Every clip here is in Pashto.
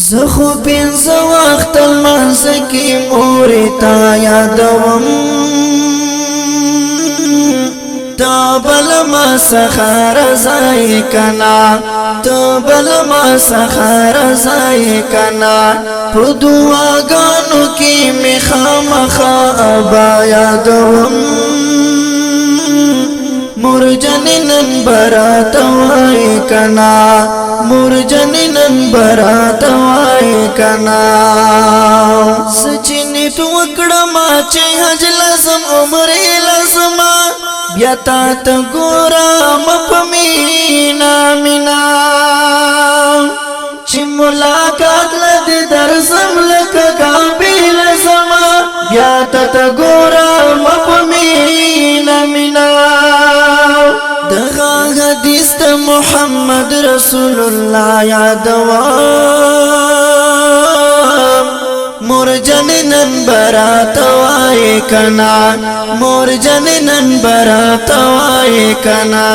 زخو پینز وقت المنز کی موری تا یادوم تا بل ما سخار زای کنا تا بل ما سخار زای کنا پر دعاگانو کی می خامخا ابا یادوم مرجنن برات وای کنا مرجنن برات وای کنا سچنی تو وکړه چې حج لازم عمر لازم بیا تا ته ګورم په مینا مینا چې ملاقات لدې درځم لکه کعبه لازم بیا ته ګورم په مینا مینا دغه حدیث ته محمد رسول الله یادوم مرجنن برات وای کنا مرجنن برات وای کنا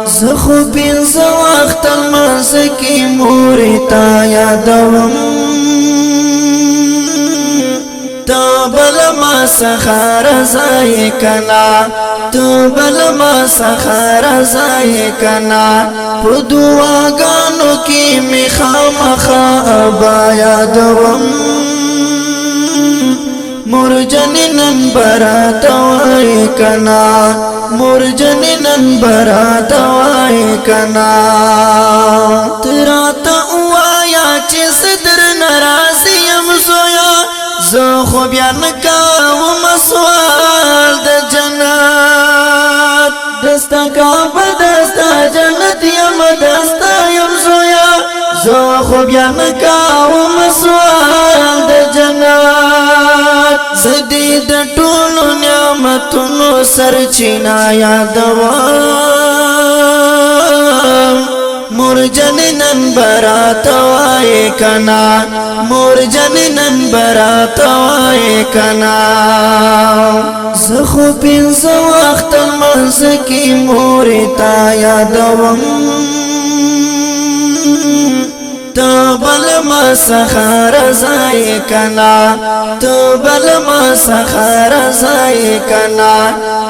زخو پینز وقت المنز کی موری تا یادوم تو بل ما سخار زای کنا تو بل ما سخار زای کنا پر دعاگانو کی می خامخا ابا یادوم مرجنن برات وای کنا مرجنن برات وای کنا تراتا وایا چې صدر ناراضی ام زویا زه خو بیا نکوم سوال د جنت دستا کعبه دستا جنت یم دستا یم زویا زه خو بیا نکوم سوال د جنت زدی د ټولو نعمتونو سرچینه یادوم مرجنن برات وای کنا مرجنن برات وای کنا زخو پینز وقت المنز کی موری تا یادوم تو بل ما سخار زای کنا تو بل ما سخار زای کنا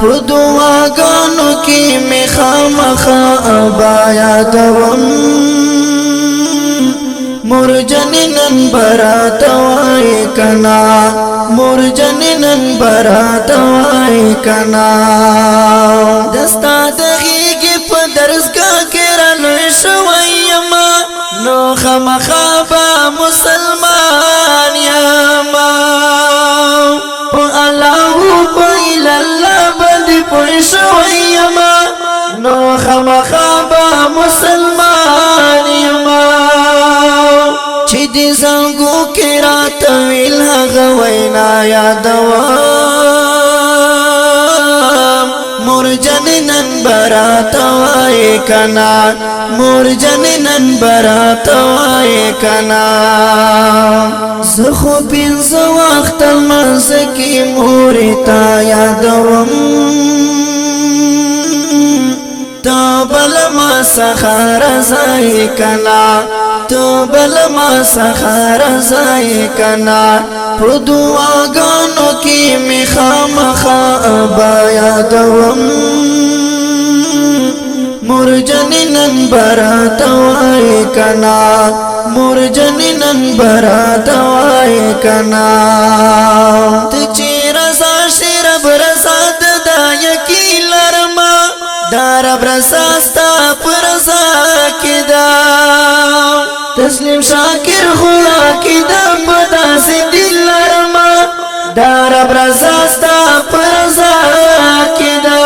پر دعاگانو کی می خامخا ابا یادوم مرجنن برات وای کنا مرجنن برات وای کنا دستا دغیگی پا درزگا کرانوی شویما نو خمخابا مسلمان یاما پا اللہو پا الاللہ بندی پوی شویما نو خمخابا مسلمان یاما چی دی زنگو کرات ویل غوینا یادوام مرجنن برات وای کنا مرجنن برات وای کنا زخو پینز وقت المنز کی موری تا یادوم تو بل ما سخار زای کنا تو بل ما سخار زای کنا پر دعاگانو کی می خامخا ابا یادوم مرجنن برات وای کنا مرجنن برات وای کنا تچی رضا شرب رضا دا یکی لرما دار برساستا پرزا کدا تسلیم شاکر خدا کدا پدا سی دل لرما دار برساستا پرزا کدا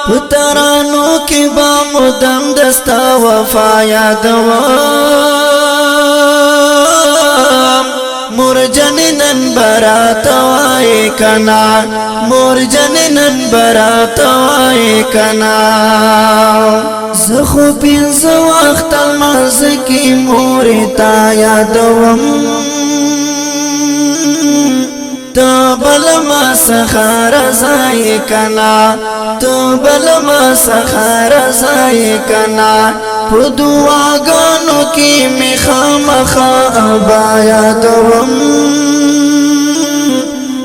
پترانو کی با مدم دستا وفا یادوام مرجنن برات وای کنا مرجنن برات وای کنا زخو پینز وقت المنز کی موری تا یادوم تو بل ما سخار زای کنا تو بل ما سخار زای کنا پر دعاگانو کی می ابا یادوم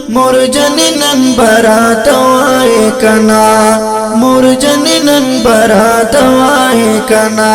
مور جننن برات وای کنا مور جننن برات وای کنا